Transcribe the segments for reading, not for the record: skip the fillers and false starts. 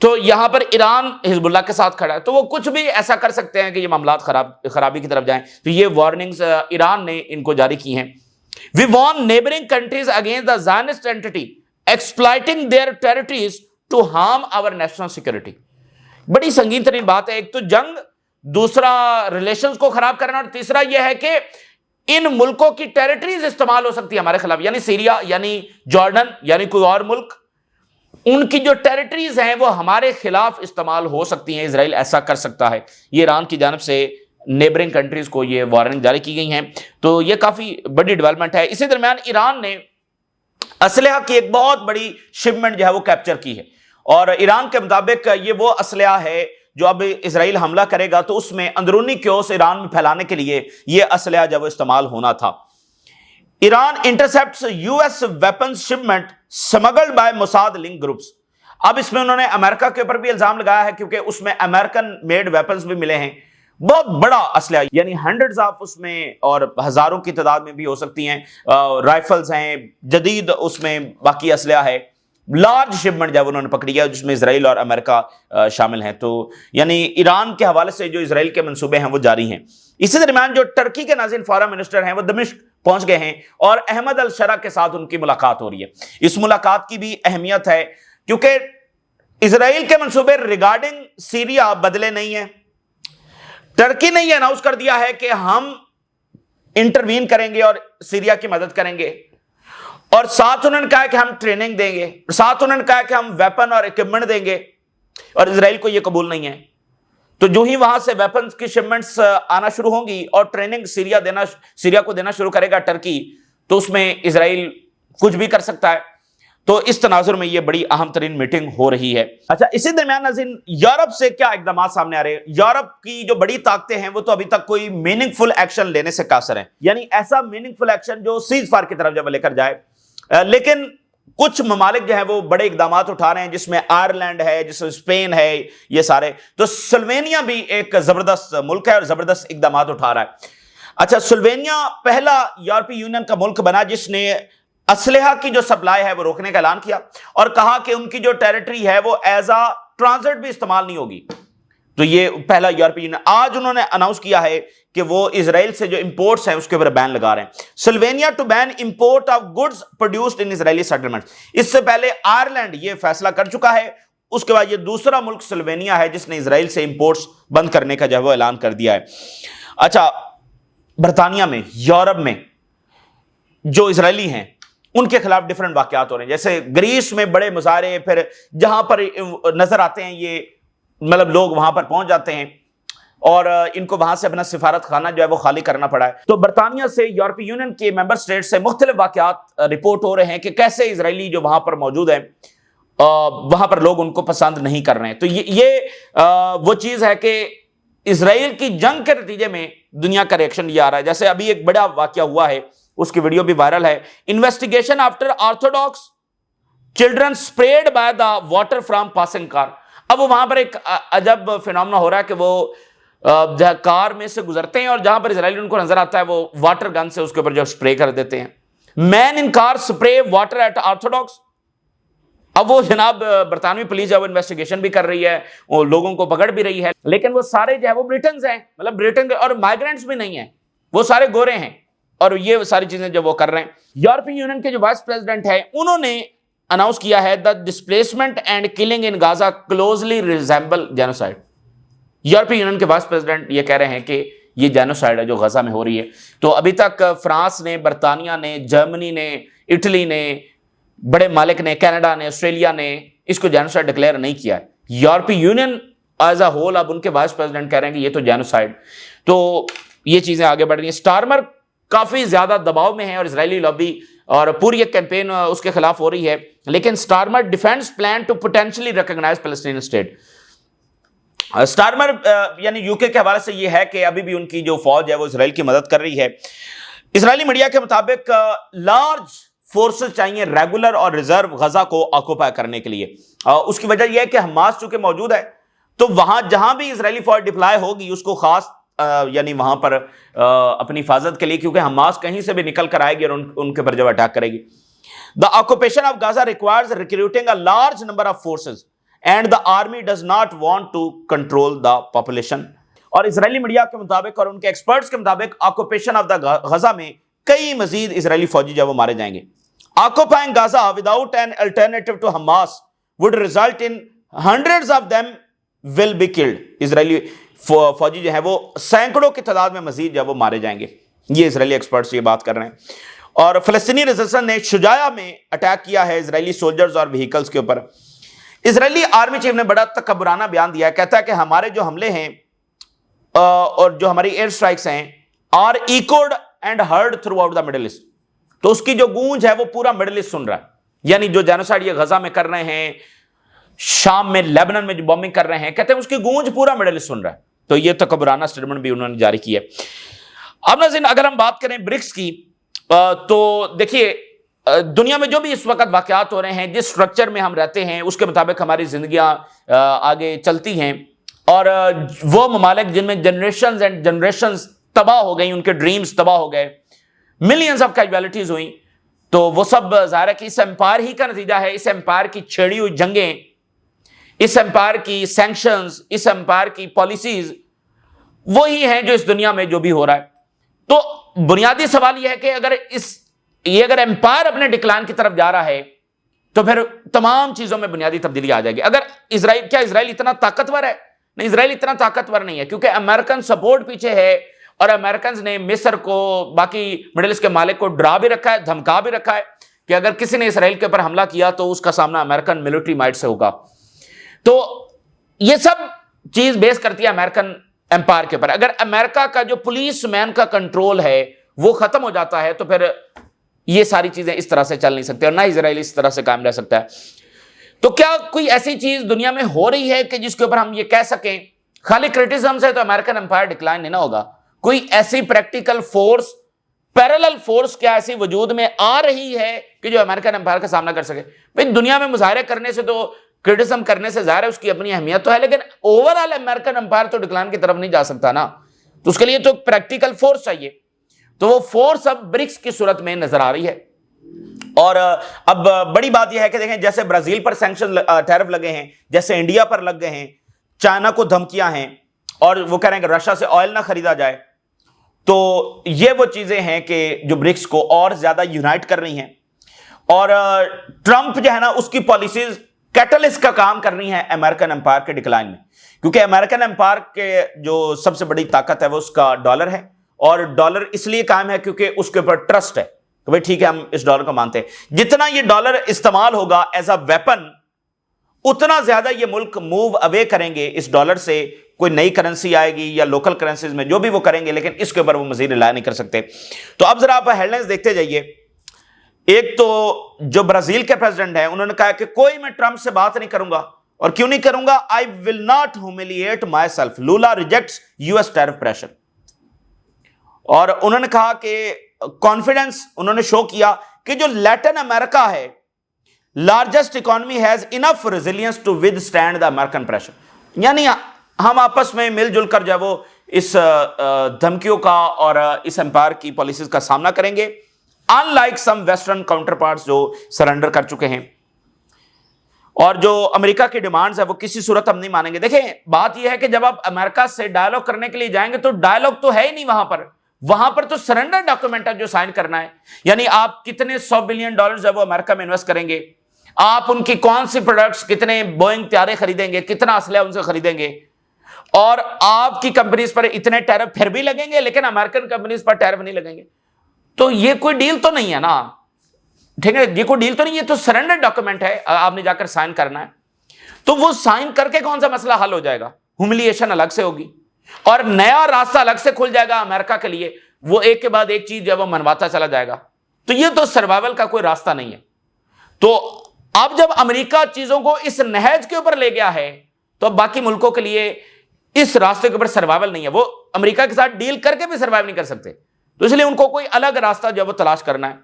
تو یہاں پر ایران حزب اللہ کے ساتھ کھڑا ہے، تو وہ کچھ بھی ایسا کر سکتے ہیں کہ یہ معاملات خرابی کی طرف جائیں. تو یہ وارننگز ایران نے ان کو جاری کی ہیں. We warn neighboring countries against the Zionist entity exploiting their territories to harm our national security. بڑی سنگین ترین بات ہے. ایک تو جنگ، دوسرا ریلیشنز کو خراب کرنا، اور تیسرا یہ ہے کہ ان ملکوں کی ٹیریٹریز استعمال ہو سکتی ہے ہمارے خلاف، یعنی سیریا، یعنی جارڈن، یعنی کوئی اور ملک، ان کی جو ٹیریٹریز ہیں وہ ہمارے خلاف استعمال ہو سکتی ہیں. اسرائیل ایسا کر سکتا ہے. یہ ایران کی جانب سے نیبرنگ کنٹریز کو یہ وارننگ جاری کی گئی ہیں. تو یہ کافی بڑی ڈیولپمنٹ ہے. اسی درمیان ایران نے اسلحہ کی ایک بہت بڑی شپمنٹ جو ہے وہ کیپچر کی ہے، اور ایران کے مطابق یہ وہ اسلحہ ہے جو اب اسرائیل حملہ کرے گا تو اس میں اندرونی کیوس ایران میں پھیلانے کے لیے یہ اسلحہ جب استعمال ہونا تھا. Iran intercepts US weapons shipment smuggled by Mossad link groups. اب اس میں انہوں نے امریکہ کے اوپر بھی الزام لگایا ہے کیونکہ اس میں امریکن میڈ ویپنز بھی ملے ہیں. بہت بڑا اسلحہ، یعنی ہنڈریڈز آف اس میں اور ہزاروں کی تعداد میں بھی ہو سکتی ہیں. رائفلز ہیں، جدید اس میں باقی اسلحہ ہے. لارج شپمنٹ جب انہوں نے پکڑی ہے جس میں اسرائیل اور امریکہ شامل ہیں. تو یعنی ایران کے حوالے سے جو اسرائیل کے منصوبے ہیں وہ جاری ہیں. اسی درمیان جو ٹرکی کے ناظرین فارن منسٹر ہیں وہ دمشق پہنچ گئے ہیں اور احمد الشرع کے ساتھ ان کی ملاقات ہو رہی ہے. اس ملاقات کی بھی اہمیت ہے کیونکہ اسرائیل کے منصوبے ریگارڈنگ سیریا بدلے نہیں ہیں. ٹرکی نے یہ اناؤنس کر دیا ہے کہ ہم انٹروین کریں گے اور سیریا کی مدد کریں گے، اور ساتھ انہوں نے کہا کہ ہم ٹریننگ دیں گے، ساتھ انہوں نے کہا کہ ہم ویپن اور اکوپمنٹ دیں گے، اور اسرائیل کو یہ قبول نہیں ہے. تو جو ہی وہاں سے ویپنز کی شپمنٹس آنا شروع ہوں گی اور ٹریننگ سیریا کو دینا شروع کرے گا ٹرکی، تو اس میں اسرائیل کچھ بھی کر سکتا ہے. تو اس تناظر میں یہ بڑی اہم ترین میٹنگ ہو رہی ہے. اچھا، اسی درمیان ناظرین یورپ سے کیا اقدامات سامنے آ رہے ہیں؟ یورپ کی جو بڑی طاقتیں ہیں وہ تو ابھی تک کوئی میننگ فل ایکشن لینے سے قاصر ہیں، یعنی ایسا میننگ فل ایکشن جو سیز فائر کی طرف جب لے کر جائے. لیکن کچھ ممالک جو ہیں وہ بڑے اقدامات اٹھا رہے ہیں، جس میں آئرلینڈ ہے، جس میں اسپین ہے، یہ سارے. تو سلوینیا بھی ایک زبردست ملک ہے اور زبردست اقدامات اٹھا رہا ہے. اچھا، سلوینیا پہلا یورپی یونین کا ملک بنا جس نے اسلحہ کی جو سپلائی ہے وہ روکنے کا اعلان کیا اور کہا کہ ان کی جو ٹیریٹری ہے وہ ایز اے ٹرانزٹ بھی استعمال نہیں ہوگی. تو یہ پہلا یورپی یونین. آج انہوں نے اناؤنس کیا ہے کہ وہ اسرائیل سے جو امپورٹس ہیں اس کے اوپر بین لگا رہے ہیں. Slovenia to ban import of goods produced in Israeli settlement. اس سے پہلے آئرلینڈ یہ فیصلہ کر چکا ہے. اس کے بعد یہ دوسرا ملک سلوینیا ہے جس نے اسرائیل سے امپورٹس بند کرنے کا جو ہے وہ اعلان کر دیا ہے. اچھا، برطانیہ میں، یورپ میں جو اسرائیلی ہیں ان کے خلاف ڈیفرنٹ واقعات ہو رہے ہیں. جیسے گریس میں بڑے مظاہرے، پھر جہاں پر نظر آتے ہیں یہ مطلب لوگ وہاں پر پہنچ جاتے ہیں اور ان کو وہاں سے اپنا سفارت خانہ جو ہے وہ خالی کرنا پڑا ہے. تو برطانیہ سے، یورپی یونین کے ممبر سٹیٹ سے مختلف واقعات رپورٹ ہو رہے ہیں کہ کیسے اسرائیلی جو وہاں پر موجود ہیں وہاں پر لوگ ان کو پسند نہیں کر رہے ہیں. تو یہ وہ چیز ہے کہ اسرائیل کی جنگ کے نتیجے میں دنیا کا ریئیکشن یہ آ رہا ہے. جیسے ابھی ایک بڑا واقعہ ہوا ہے، اس کی ویڈیو بھی وائرل ہے. Investigation after orthodox children spread by the water from passing car. اب وہاں پر ایک عجب فینومنا ہو رہا ہے کہ وہ کار میں سے گزرتے ہیں اور جہاں پر اسرائیلی ان کو نظر آتا ہے وہ واٹر گن سے اس کے اوپر جو سپرے کر دیتے ہیں. مین ان کار سپرے واٹر ایٹ آرتھوڈاکس. اب وہ جناب برطانوی پولیس جو ہے وہ انویسٹیگیشن بھی کر رہی ہے، وہ لوگوں کو پکڑ بھی رہی ہے، لیکن وہ سارے جو ہے وہ برٹنز ہیں، مطلب برٹن اور مائیگرینٹس بھی نہیں ہیں، وہ سارے گورے ہیں اور یہ ساری چیزیں جو وہ کر رہے ہیں. یورپی یونین کے جو وائس پریزیڈنٹ ہے انہوں نے اناؤنس کیا ہے that displacement and killing in Gaza closely resemble genocide. یورپی یونین کے وائس پریزیڈنٹ یہ کہہ رہے ہیں کہ یہ جینوسائیڈ ہے جو غزہ میں ہو رہی ہے. تو ابھی تک فرانس نے، برطانیہ نے، جرمنی نے، اٹلی نے، بڑے مالک نے، کینیڈا نے، آسٹریلیا نے اس کو جینوسائیڈ ڈکلیئر نہیں کیا ہے. یورپی یونین ایز اے ہول اب ان کے وائس پریزیڈنٹ کہہ رہے ہیں کہ یہ تو جینوسائیڈ. تو یہ چیزیں آگے بڑھ رہی ہیں. اسٹارمر کافی زیادہ دباؤ میں ہے اور اسرائیلی لابی اور پوری ایک کیمپین اس کے خلاف ہو رہی ہے، لیکن Starmer defends plan to potentially recognise فلسطین اسٹیٹ. اسٹارمر یعنی یو کے حوالے سے یہ ہے کہ ابھی بھی ان کی جو فوج ہے وہ اسرائیل کی مدد کر رہی ہے. اسرائیلی میڈیا کے مطابق لارج فورسز چاہیے ریگولر اور ریزرو غزہ کو آکوپائی کرنے کے لیے. اس کی وجہ یہ ہے کہ حماس چونکہ موجود ہے تو وہاں جہاں بھی اسرائیلی فوج ڈپلائی ہوگی اس کو خاص یعنی وہاں پر اپنی حفاظت کے لیے، کیونکہ حماس کہیں سے بھی نکل کر آئے گی اور ان کے پر جب اٹیک کرے گی. The occupation of Gaza requires recruiting a large number of forces and the army does not want to control the population. اور اسرائیلی میڈیا کے مطابق اور ان کے ایکسپرٹس کے مطابق آکوپیشن آف دا غزہ میں کئی مزید اسرائیلی فوجی جو وہ مارے جائیں گے. Occupying Gaza without an alternative to Hamas would result in hundreds of them will be killed. اسرائیلی فوجی جو ہے وہ سینکڑوں کی تعداد میں مزید جو وہ مارے جائیں گے. یہ اسرائیلی ایکسپرٹس یہ بات کر رہے ہیں. اور فلسطینی ریزسٹنس نے شجاعہ میں اٹیک کیا ہے اسرائیلی سولجرز اور وہیکلز کے اوپر. اسرائیلی آرمی چیف نے بڑا تکبرانہ بیان دیا ہے. کہتا ہے کہ ہمارے جو حملے ہیں اور جو ہماری ایئر سٹرائکس ہیں are echoed and heard throughout the Middle East. تو اس کی جو گونج ہے وہ پورا مڈل ایسٹ سن رہا ہے. یعنی جو جینوسائیڈ یہ غزہ میں کر رہے ہیں, شام میں, لیبنان میں جو بومبنگ کر رہے ہیں, کہتے ہیں اس کی گونج پورا مڈل ایسٹ سن رہا ہے. تو یہ تکبرانہ سٹیٹمنٹ بھی انہوں نے جاری کی ہے. اب ناظرین اگر ہم بات کریں برکس کی تو دیکھیے دنیا میں جو بھی اس وقت واقعات ہو رہے ہیں, جس سٹرکچر میں ہم رہتے ہیں اس کے مطابق ہماری زندگیاں آگے چلتی ہیں. اور وہ ممالک جن میں جنریشنز اینڈ جنریشنز تباہ ہو گئی, ان کے ڈریمز تباہ ہو گئے, ملینز آف کیجویلٹیز ہوئیں, تو وہ سب ظاہر ہے کہ اس امپائر ہی کا نتیجہ ہے. اس امپائر کی چھیڑی ہوئی جنگیں, اس امپائر کی سینکشنز, اس امپائر کی پالیسیز وہی ہیں جو اس دنیا میں جو بھی ہو رہا ہے. تو بنیادی سوال یہ ہے کہ اگر امپائر اپنے ڈکلائن کی طرف جا رہا ہے تو پھر تمام چیزوں میں بنیادی تبدیلی آ جائے گی. اگر اسرائیل اتنا طاقتور ہے؟ نہیں, اسرائیل اتنا طاقتور نہیں ہے کیونکہ امریکن سپورٹ پیچھے ہے, اور امریکنز نے مصر کو, باقی مڈل ایسٹ کے مالک کو ڈرا بھی رکھا ہے, دھمکا بھی رکھا ہے کہ اگر کسی نے اسرائیل کے اوپر حملہ کیا تو اس کا سامنا امریکن ملٹری مائٹ سے ہوگا. تو یہ سب چیز بیس کرتی ہے امریکن امپائر کے اوپر. اگر امریکہ کا جو پولیس مین کا کنٹرول ہے وہ ختم ہو جاتا ہے تو پھر یہ ساری چیزیں اس طرح سے چل نہیں سکتی, اور نہ اسرائیل اس طرح سے قائم رہ سکتا ہے. تو کیا کوئی ایسی چیز دنیا میں ہو رہی ہے کہ جس کے اوپر ہم یہ کہہ سکیں خالی کرٹیسزم سے تو امریکن امپائر ڈکلائن نہیں نہ ہوگا؟ کوئی ایسی پریکٹیکل فورس, پیرالل فورس کیا ایسی وجود میں آ رہی ہے کہ جو امریکن امپائر کا سامنا کر سکے؟ بھئی دنیا میں مظاہرے کرنے سے, تو کرٹیسزم کرنے سے ظاہر ہے اس کی اپنی اہمیت تو ہے, لیکن اوورآل امریکن امپائر تو ڈکلائن کی طرف نہیں جا سکتا نا. تو اس کے لیے تو پریکٹیکل فورس چاہیے. تو وہ فورس اب برکس کی صورت میں نظر آ رہی ہے. اور اب بڑی بات یہ ہے کہ دیکھیں جیسے برازیل پر سینکشن ٹیرف لگے ہیں, جیسے انڈیا پر لگ گئے ہیں, چائنا کو دھمکیاں ہیں, اور وہ کہہ رہے ہیں کہ رشیا سے آئل نہ خریدا جائے. تو یہ وہ چیزیں ہیں کہ جو برکس کو اور زیادہ یونائٹ کر رہی ہیں. اور ٹرمپ جو ہے نا اس کی پالیسیز کیٹلسٹ کا کام کر رہی ہیں امریکن امپائر کے ڈکلائن میں, کیونکہ امریکن امپائر کے جو سب سے بڑی طاقت ہے وہ اس کا ڈالر ہے, اور ڈالر اس لیے قائم ہے کیونکہ اس کے اوپر ٹرسٹ ہے کہ بھائی ٹھیک ہے ہم اس ڈالر کو مانتے ہیں. جتنا یہ ڈالر استعمال ہوگا ایز اے ویپن اتنا زیادہ یہ ملک موو اوے کریں گے اس ڈالر سے. کوئی نئی کرنسی آئے گی یا لوکل کرنسیز میں جو بھی وہ کریں گے, لیکن اس کے اوپر وہ مزید ریلائی نہیں کر سکتے. تو اب ذرا آپ ہیڈ لائنز دیکھتے جائیے. ایک تو جو برازیل کے پریزیڈنٹ ہیں انہوں نے کہا کہ کوئی میں ٹرمپ سے بات نہیں کروں گا. اور کیوں نہیں کروں گا؟ I will not humiliate myself. لولا rejects US tariff pressure. اور انہوں نے کہا کہ کانفیڈنس انہوں نے شو کیا کہ جو لیٹن امریکہ ہے, largest economy has enough resilience to withstand the American pressure. یعنی ہم آپس میں مل جل کر جو ہے وہ اس دھمکیوں کا اور اس امپائر کی پالیسیز کا سامنا کریں گے, in like some western counter parts جو سرنڈر کر چکے ہیں. اور جو امریکہ کی ڈیمانڈز ہے وہ کسی صورت ہم نہیں مانیں گے. دیکھیں بات یہ ہے کہ جب آپ امریکہ سے ڈائلوگ کرنے کے لیے جائیں گے تو ڈائلوگ تو ہے ہی نہیں وہاں پر تو سرنڈر ڈاکومنٹ ہے جو سائن کرنا ہے. یعنی آپ کتنے $100 بلین جو وہ امریکہ میں انویسٹ کریں گے, آپ ان کی کون سی پروڈکٹس, کتنے بوئنگ طیارے خریدیں گے, کتنا اسلحہ ان سے خریدیں گے, اور آپ کی کمپنیز پر اتنے ٹیرف پھر بھی لگیں گے لیکن امریکن کمپنیز پر ٹیرف نہیں لگیں گے. تو یہ کوئی ڈیل تو نہیں ہے نا, ٹھیک ہے, یہ کوئی ڈیل تو نہیں, یہ تو سرنڈر ڈاکومنٹ ہے, آپ نے جا کر سائن کرنا ہے. تو وہ سائن کر کے کون سا مسئلہ حل ہو جائے گا؟ ہیوملیشن الگ سے ہوگی اور نیا راستہ الگ سے کھل جائے گا امریکہ کے لیے. وہ ایک کے بعد ایک چیز جب وہ منواتا چلا جائے گا. تو یہ تو سروائیول کا کوئی راستہ نہیں ہے. تو اب جب امریکہ چیزوں کو اس نہج کے اوپر لے گیا ہے تو اب باقی ملکوں کے لیے اس راستے کے اوپر سروائیول نہیں ہے. وہ امریکہ کے ساتھ ڈیل کر کے بھی سروائیو نہیں کر سکتے, تو اس لیے ان کو کوئی الگ راستہ جو ہے وہ تلاش کرنا ہے.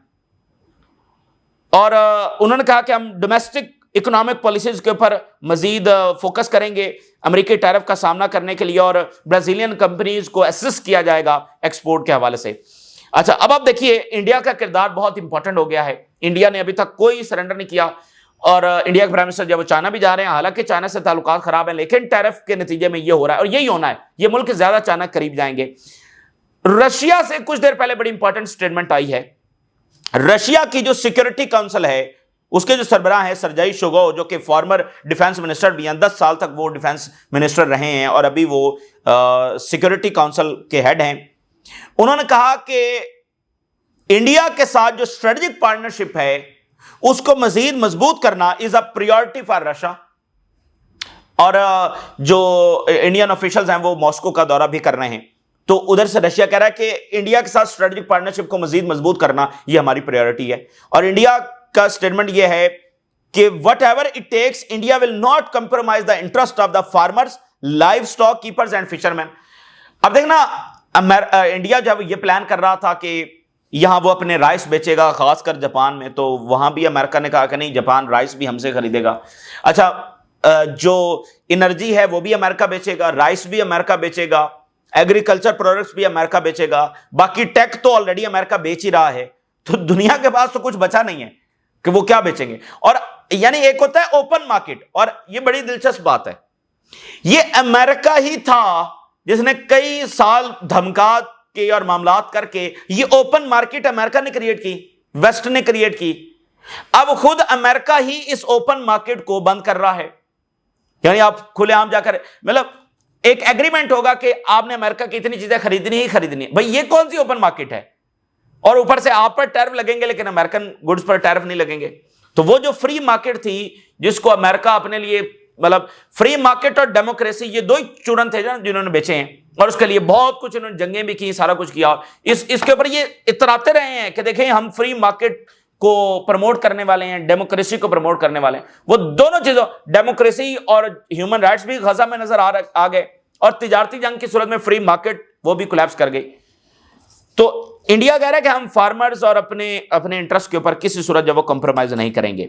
اور انہوں نے کہا کہ ہم ڈومیسٹک اکنامک پالیسیز کے اوپر مزید فوکس کریں گے امریکی ٹیرف کا سامنا کرنے کے لیے, اور برازیلین کمپنیز کو اسسٹ کیا جائے گا ایکسپورٹ کے حوالے سے. اچھا اب آپ دیکھیے انڈیا کا کردار بہت امپورٹنٹ ہو گیا ہے. انڈیا نے ابھی تک کوئی سرنڈر نہیں کیا, اور انڈیا کے پرائم منسٹر جب وہ چائنا بھی جا رہے ہیں, حالانکہ چائنا سے تعلقات خراب ہیں لیکن ٹیرف کے نتیجے میں یہ ہو رہا ہے اور یہی ہونا ہے, یہ ملک زیادہ چائنا قریب جائیں گے. رشیا سے کچھ دیر پہلے بڑی انپورٹنٹ سٹیٹمنٹ آئی ہے. رشیا کی جو سیکورٹی کونسل ہے اس کے جو سربراہ ہیں سرجائی شوگو, جو کہ فارمر ڈیفنس منسٹر بھی ہیں, 10 سال تک وہ ڈیفنس منسٹر رہے ہیں اور ابھی وہ سیکورٹی کونسل کے ہیڈ ہیں, انہوں نے کہا کہ انڈیا کے ساتھ جو اسٹریٹجک پارٹنرشپ ہے اس کو مزید مضبوط کرنا از اے پریورٹی فار رشیا. اور جو انڈین آفیشلز ہیں وہ ماسکو کا دورہ بھی کر رہے ہیں, تو ادھر سے رشیا کہہ رہا ہے کہ انڈیا کے ساتھ اسٹریٹجک پارٹنرشپ کو مزید مضبوط کرنا یہ ہماری پریورٹی ہے. اور انڈیا کا سٹیٹمنٹ یہ ہے کہ what ever it takes India will not compromise the interest of the farmers, life stock keepers and fishermen. اب دیکھنا انڈیا جب یہ پلان کر رہا تھا کہ یہاں وہ اپنے رائس بیچے گا خاص کر جاپان میں, تو وہاں بھی امریکہ نے کہا کہ نہیں, جاپان رائس بھی ہم سے خریدے گا. اچھا جو انرجی ہے وہ بھی امریکہ بیچے گا, رائس بھی امریکہ بیچے گا, ایگریکلچر پروڈکٹس بھی امریکہ بیچے گا, باقی ٹیک تو آلریڈی امریکہ بیچ ہی رہا ہے, تو دنیا کے پاس تو کچھ بچا نہیں ہے کہ وہ کیا بیچیں گے. اور یعنی ایک ہوتا ہے اوپن مارکیٹ, اور یہ بڑی دلچسپ بات ہے, یہ امریکہ ہی تھا جس نے کئی سال دھمکات کے اور معاملات کر کے یہ اوپن مارکیٹ امریکہ نے کریٹ کی, ویسٹ نے کریٹ کی. اب خود امریکہ ہی اس اوپن مارکیٹ کو بند کر رہا ہے. یعنی آپ کھلے عام جا کر, مطلب ایک ایگریمنٹ ہوگا کہ آپ نے امریکہ کی اتنی چیزیں خریدنی ہی خریدنی. بھائی یہ کون سی اوپن مارکیٹ ہے, اور اوپر سے آپ پر ٹیرف لگیں گے لیکن امریکن گڈز پر ٹیرف نہیں لگیں گے. تو وہ جو فری مارکیٹ تھی جس کو امریکہ اپنے لیے, مطلب فری مارکیٹ اور ڈیموکریسی یہ دو ہی چورن تھے جنہوں نے بیچے ہیں, اور اس کے لیے بہت کچھ انہوں نے جنگیں بھی کی, سارا کچھ کیا. اس کے اوپر یہ اتراتے رہے ہیں کہ دیکھیں ہم فری مارکیٹ کو پروموٹ کرنے والے ہیں, ڈیموکریسی کو پروموٹ کرنے والے ہیں. وہ دونوں چیزوں, ڈیموکریسی اور ہیومن رائٹس بھی غزہ میں نظر آ گئے, اور تجارتی جنگ کی صورت میں فری مارکیٹ وہ بھی کولیپس کر گئی. تو انڈیا کہہ رہا ہے کہ ہم فارمرز اور اپنے انٹرسٹ کے اوپر کسی صورت جب وہ کمپرومائز نہیں کریں گے.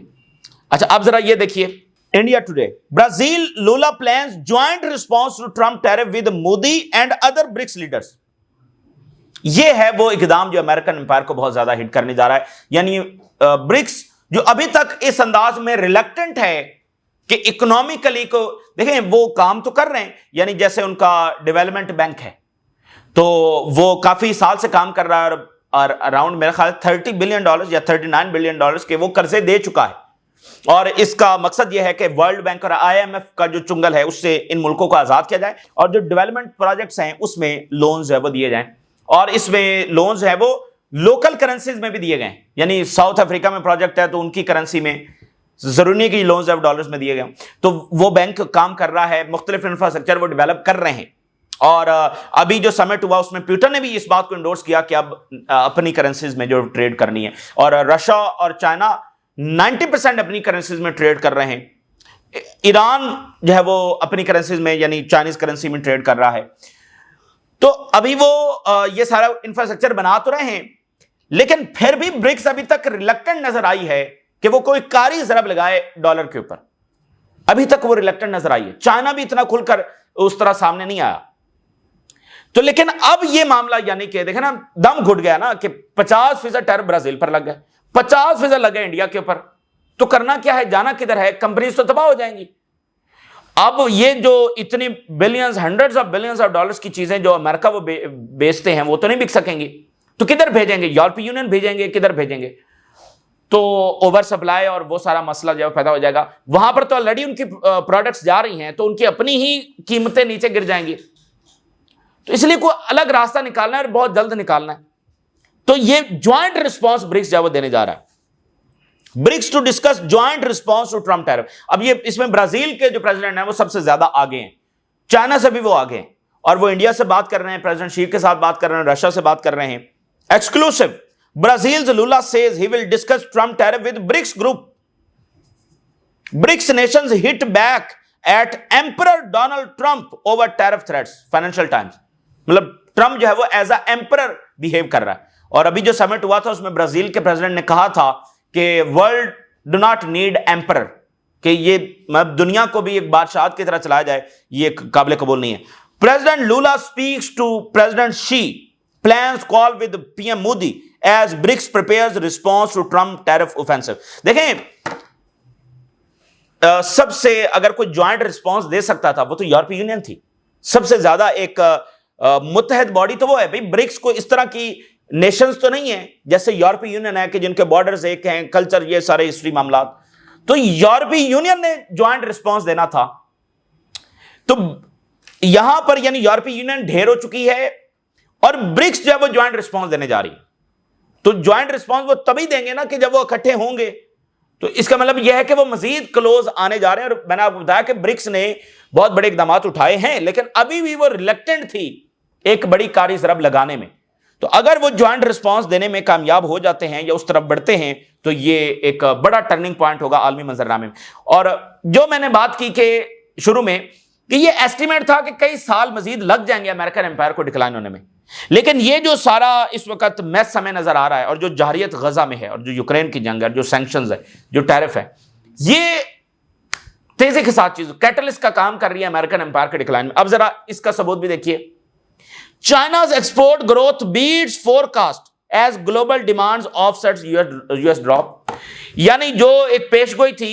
اچھا اب ذرا یہ دیکھیے, India today, Brazil Lula plans joint response to Trump tariff with Modi and other BRICS leaders. یہ ہے وہ اقدام جو امریکن امپائر کو بہت زیادہ ہٹ کرنے جا رہا ہے. یعنی برکس جو ابھی تک اس انداز میں ریلیکٹنٹ ہے کہ اکنامکلی کو دیکھیں, وہ کام تو کر رہے ہیں, یعنی جیسے ان کا ڈیولپمنٹ بینک ہے تو وہ کافی سال سے کام کر رہا ہے, اور اراؤنڈ میرا خیال $30 بلین یا $39 بلین کے وہ قرضے دے چکا ہے. اور اس کا مقصد یہ ہے کہ ورلڈ بینک اور IMF کا جو چنگل ہے اس سے ان ملکوں کو آزاد کیا جائے, اور جو ڈیولپمنٹ پروجیکٹس ہیں اس میں لونز ہے وہ دیے جائیں. اور اس میں لونز ہے وہ لوکل کرنسیز میں بھی دیے گئے, یعنی ساؤتھ افریقہ میں پروجیکٹ ہے تو ان کی کرنسی میں, ضروری نہیں کہ لونز آف ڈالرز میں دیے گئے. تو وہ بینک کام کر رہا ہے, مختلف انفراسٹرکچر وہ ڈیولپ کر رہے ہیں. اور ابھی جو سمٹ ہوا اس میں پیوٹن نے بھی اس بات کو انڈورس کیا کہ اب اپنی کرنسیز میں جو ٹریڈ کرنی ہے, اور رشیا اور چائنا 90% اپنی کرنسیز میں ٹریڈ کر رہے ہیں. ایران جو ہے وہ اپنی کرنسیز میں یعنی چائنیز کرنسی میں ٹریڈ کر رہا ہے. تو ابھی وہ یہ سارا انفراسٹرکچر بنا تو رہے ہیں, لیکن پھر بھی برکس ابھی تک ریلیکٹنٹ نظر آئی ہے کہ وہ کوئی کاری ضرب لگائے ڈالر کے اوپر. ابھی تک وہ ریلیکٹنٹ نظر آئی ہے. چائنا بھی اتنا کھل کر اس طرح سامنے نہیں آیا. تو لیکن اب یہ معاملہ یعنی کہ دیکھیں نا, دم گھٹ گیا نا کہ 50% ٹیرف برازیل پر لگ گئے, 50% لگ گئے انڈیا کے اوپر. تو کرنا کیا ہے, جانا کدھر ہے, کمپنیز تو تباہ ہو جائیں گی. اب یہ جو اتنی billions, hundreds of billions of dollars کی چیزیں جو امریکہ وہ بیچتے ہیں وہ تو نہیں بک سکیں گی. تو کدھر بھیجیں گے, یورپی یونین بھیجیں گے, کدھر بھیجیں گے. تو اوور سپلائی اور وہ سارا مسئلہ جو پیدا ہو جائے گا. وہاں پر تو آلریڈی ان کی پروڈکٹس جا رہی ہیں, تو ان کی اپنی ہی قیمتیں نیچے گر جائیں گی. تو اس لیے کوئی الگ راستہ نکالنا ہے اور بہت جلد نکالنا ہے. تو یہ جوائنٹ رسپانس برکس جو وہ دینے جا رہا ہے. BRICS to discuss joint response to Trump tariff. اب یہ اس میں برازیل کے جو پریزیڈنٹ ہیں وہ سب سے زیادہ آگے ہیں, چائنا سے بھی وہ آگے ہیں, اور وہ انڈیا سے بات کر رہے ہیں, پریزیڈنٹ شی کے ساتھ بات کر رہے ہیں, رشیا سے بات کر رہے ہیں. Exclusive, Brazil's Lula says he will discuss Trump tariff with BRICS group. BRICS nations hit back at Emperor Donald Trump over tariff threats. Financial Times. مطلب ٹرمپ جو ہے وہ ایز اے ایمپرر بہیو کر رہا ہے. اور ابھی جو سمٹ ہوا تھا اس میں برازیل کے پریزیڈنٹ نے کہا تھا کہ world do not need emperor, کہ یہ دنیا کو بھی ایک بادشاہت کی طرح چلایا جائے, یہ قابل قبول نہیں ہے. پریزیڈنٹ لولا speaks to president she, plans call with PM Modi as BRICS prepares response to Trump tariff offensive. دیکھیں سب سے اگر کوئی جوائنٹ رسپانس دے سکتا تھا وہ تو یورپی یونین تھی. سب سے زیادہ ایک متحد باڈی تو وہ ہے بھائی. برکس کو اس طرح کی نیشنز تو نہیں ہیں جیسے یورپی یونین ہے کہ جن کے بارڈرز ایک ہیں, کلچر, یہ سارے ہسٹری معاملات. تو یورپی یونین نے جوائنٹ رسپانس دینا تھا. تو یہاں پر یعنی یورپی یونین ڈھیر ہو چکی ہے اور برکس جو ہے وہ جوائنٹ رسپانس دینے جا رہی. تو جوائنٹ رسپانس وہ تبھی دیں گے نا کہ جب وہ اکٹھے ہوں گے. تو اس کا مطلب یہ ہے کہ وہ مزید کلوز آنے جا رہے ہیں. اور میں نے آپ کو بتایا کہ برکس نے بہت بڑے اقدامات اٹھائے ہیں لیکن ابھی بھی وہ ریلیکٹنٹ تھی ایک بڑی کاری ضرب لگانے میں. تو اگر وہ جوائنٹ رسپانس دینے میں کامیاب ہو جاتے ہیں یا اس طرف بڑھتے ہیں تو یہ ایک بڑا ٹرننگ پوائنٹ ہوگا عالمی منظرنامے میں. اور جو میں نے بات کی کہ شروع میں کہ یہ ایسٹیمیٹ تھا کہ کئی سال مزید لگ جائیں گے امریکن امپائر کو ڈکلائن ہونے میں, لیکن یہ جو سارا اس وقت میس ہمیں نظر آ رہا ہے اور جو جارحیت غزہ میں ہے اور جو یوکرین کی جنگ ہے, جو سینکشنز ہے, جو ٹیرف ہے, یہ تیزی کے ساتھ چیز کیٹلسٹ کا کام کر رہی ہے امریکن امپائر کے ڈکلائن میں. اب ذرا اس کا ثبوت بھی دیکھیے. China's export growth beats forecast as global demands offsets U S drop. یعنی جو ایک پیش گوئی تھی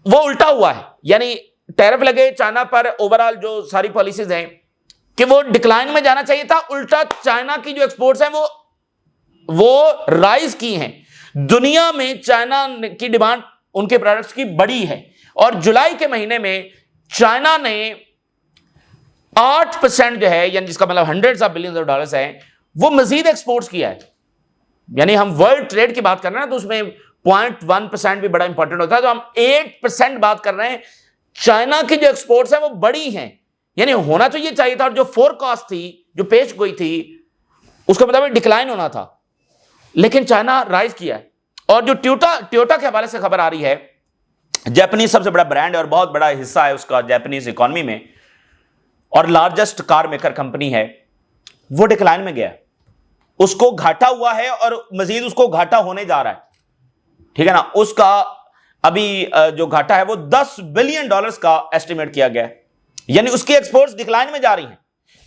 وہ الٹا ہوا ہے. یعنی ٹیرف لگے چائنا پر, اوورال جو ساری پالیسیز ہیں کہ وہ ڈکلائن میں جانا چاہیے تھا, الٹا چائنا کی جو ایکسپورٹس ہیں وہ رائز کی ہیں. دنیا میں چائنا کی ڈیمانڈ ان کے پروڈکٹس کی بڑی ہے اور جولائی کے مہینے میں چائنا نے 8% جو ہے یعنی جس کا مطلب hundreds of billions of dollars ہیں وہ مزید ایکسپورٹس کیا ہے. یعنی ہم ورلڈ ٹریڈ کی بات کر رہے ہیں تو اس میں 0.1% بھی بڑا امپورٹنٹ ہوتا ہے. تو ہم 8% بات کر رہے ہیں. چائنا کی جو ایکسپورٹس ہیں وہ بڑی ہیں, یعنی ہونا تو یہ چاہیے تھا. اور جو فور کاسٹ تھی, جو پیش گوئی تھی, اس کا مطلب ڈکلائن ہونا تھا, لیکن چائنا رائز کیا ہے. اور جو ٹویوٹا کے حوالے سے خبر آ رہی ہے, جاپنیز سب سے بڑا برانڈ ہے اور بہت بڑا حصہ ہے اس کا جاپنیز اکانومی میں اور لارجسٹ کار میکر کمپنی ہے, وہ ڈکلائن میں گیا. اس کو گھاٹا ہوا ہے اور مزید اس کو گھاٹا ہونے جا رہا ہے. ٹھیک ہے نا. اس کا ابھی جو گھاٹا ہے وہ $10 بلین کا ایسٹیمیٹ کیا گیا ہے. یعنی اس کی ایکسپورٹس ڈکلائن میں جا رہی ہیں,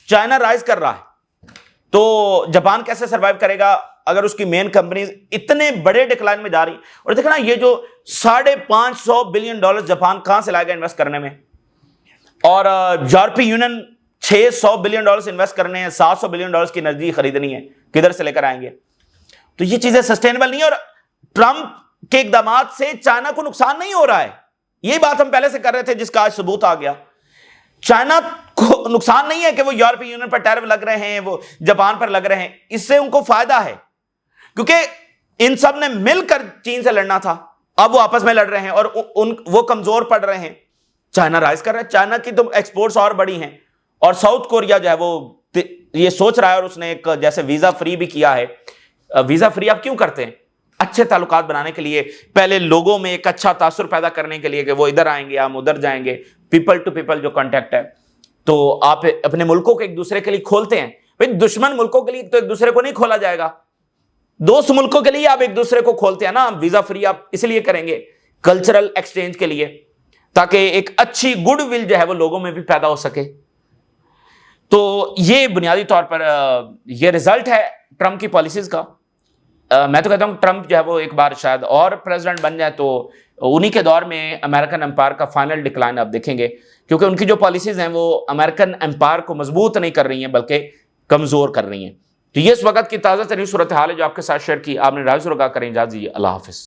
چائنا رائز کر رہا ہے. تو جاپان کیسے سروائیو کرے گا اگر اس کی مین کمپنیز اتنے بڑے ڈکلائن میں جا رہی. اور دیکھنا یہ جو $550 بلین جاپان کہاں سے لائے گا انویسٹ کرنے میں, اور یورپی یونین $600 بلین انویسٹ کرنے ہیں, $700 بلین کی انرجی خریدنی ہے, کدھر سے لے کر آئیں گے. تو یہ چیزیں سسٹینیبل نہیں ہے. اور ٹرمپ کے اقدامات سے چائنا کو نقصان نہیں ہو رہا ہے. یہ بات ہم پہلے سے کر رہے تھے جس کا آج ثبوت آ گیا. چائنا کو نقصان نہیں ہے کہ وہ یورپی یونین پر ٹیرف لگ رہے ہیں, وہ جاپان پر لگ رہے ہیں. اس سے ان کو فائدہ ہے کیونکہ ان سب نے مل کر چین سے لڑنا تھا. اب وہ آپس میں لڑ رہے ہیں اور وہ کمزور پڑ رہے ہیں. چائنا رائز کر رہا ہے. چائنا کی تو ایکسپورٹس اور بڑی ہیں. اور ساؤتھ کوریا جو ہے وہ یہ سوچ رہا ہے, اور اس نے ایک جیسے ویزا فری بھی کیا ہے. ویزا فری آپ کیوں کرتے ہیں؟ اچھے تعلقات بنانے کے لیے, پہلے لوگوں میں ایک اچھا تاثر پیدا کرنے کے لیے کہ وہ ادھر آئیں گے ہم ادھر جائیں گے, پیپل ٹو پیپل جو کانٹیکٹ ہے. تو آپ اپنے ملکوں کو ایک دوسرے کے لیے کھولتے ہیں. بھائی دشمن ملکوں کے لیے تو ایک دوسرے کو نہیں کھولا جائے گا, دوست ملکوں کے لیے آپ ایک دوسرے کو کھولتے ہیں نا. ویزا فری آپ اس لیے کریں گے کلچرل ایکسچینج کے لیے, تاکہ ایک اچھی گڈ ول جو ہے وہ لوگوں میں بھی پیدا ہو سکے. تو یہ بنیادی طور پر یہ رزلٹ ہے ٹرمپ کی پالیسیز کا. میں تو کہتا ہوں ٹرمپ جو ہے وہ ایک بار شاید اور پریزیڈنٹ بن جائے تو انہی کے دور میں امریکن امپائر کا فائنل ڈکلائن آپ دیکھیں گے, کیونکہ ان کی جو پالیسیز ہیں وہ امریکن امپائر کو مضبوط نہیں کر رہی ہیں بلکہ کمزور کر رہی ہیں. تو یہ اس وقت کی تازہ ترین صورتحال ہے جو آپ کے ساتھ شیئر کی. آپ نے رائے ضرور کریں. اجازت دیجیے. اللہ حافظ.